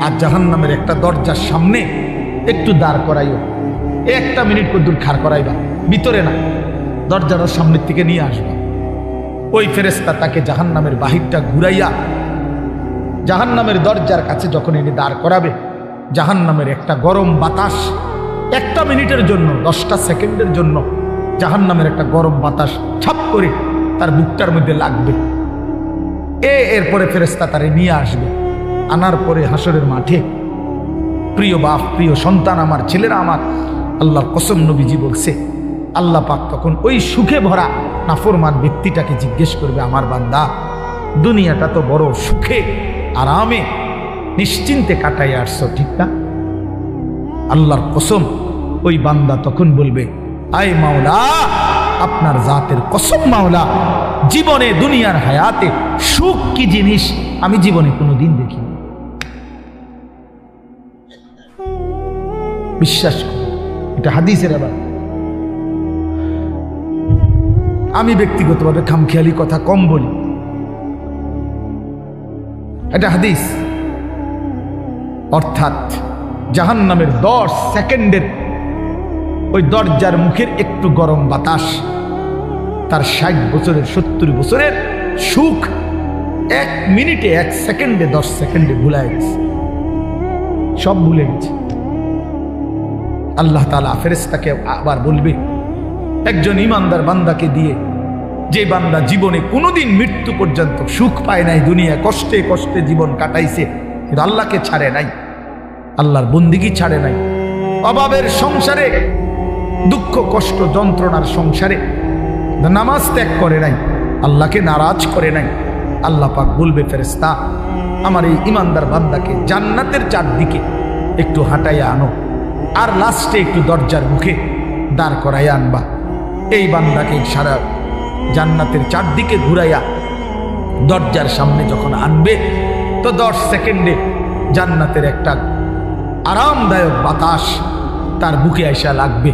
আর জাহান্নামের একটা দরজার সামনে একটু দাঁড় করাইও, 1 মিনিট কদ্দুর খাড় করাইবা, ভিতরে না, দরজাটার সামনের থেকে নিয়ে আসবা। ওই ফেরেশতা তাকে জাহান্নামের বাহিরটা ঘুরাইয়া জাহান্নামের দরজার কাছে যখন এনে দাঁড় করাবে, জাহান্নামের একটা গরম বাতাস 1 মিনিটের জন্য, 10টা সেকেন্ডের জন্য জাহান্নামের একটা গরম বাতাস ছাপ করে তার বুকটার মধ্যে লাগবে। এরপরে ফেরেশতা তারে নিয়ে আসবে। আনার পরে হাসরের মাঠে প্রিয় বাপ, প্রিয় সন্তান আমার, ছেলেরা আমার, আল্লাহর কসম নবীজি বলছে, আল্লাহ পাক তখন ওই সুখে ভরা নাফরমান ব্যক্তিটাকে জিজ্ঞেস করবে, আমার বান্দা, দুনিয়াটা তো বড় সুখে আরামে নিশ্চিন্তে কাটাই আসছো, ঠিক না? আল্লাহর কসম ওই বান্দা তখন বলবে, আয় মাওলা, আপনার জাতের কসম মাওলা, জীবনে দুনিয়ার হায়াতে সুখ কি জিনিস আমি জীবনে কোনোদিন দেখিনি। বিশ্বাস করুন, এটা হাদিসের। আবার আমি ব্যক্তিগতভাবে খামখেয়ালি কথা কম বলি, এটা হাদিস। অর্থাৎ জাহান্নামের 10 সেকেন্ডের ওই দরজার মুখের একটু গরম বাতাস তার 60 বছরের 70 বছরের সুখ 1 মিনিটে, 1 সেকেন্ডে, 10 সেকেন্ডে ভুলায় গেছে, সব ভুলে গেছে। আল্লাহ তাআলা ফেরেশতাকে আবার বলবে, একজন ইমানদার বান্দাকে দিয়ে, যে বান্দা জীবনে কোনোদিন মৃত্যু পর্যন্ত সুখ পায় নাই, দুনিয়া কষ্টে কষ্টে জীবন কাটাইছে, কিন্তু আল্লাহকে ছাড়ে নাই, আল্লাহর বন্দিগি ছাড়ে নাই, অভাবের সংসারে, দুঃখ কষ্ট যন্ত্রণার সংসারে নামাজ ত্যাগ করে নাই, আল্লাহকে নারাজ করে নাই, আল্লাহ পাক বলবে, ফেরেশতা আমার এই ইমানদার বান্দাকে জান্নাতের চারদিকে একটু হাঁটাইয়া আনো, আর লাস্টে একটু দরজার মুখে দাঁড় করাইয়া আনবা। এই বান্দাকে সারা জান্নাতের চারদিকে ঘুরাইয়া দরজার সামনে যখন আনবে, তো 10 সেকেন্ডে জান্নাতের একটা আরামদায়ক বাতাস তার বুকে আইসা লাগবে।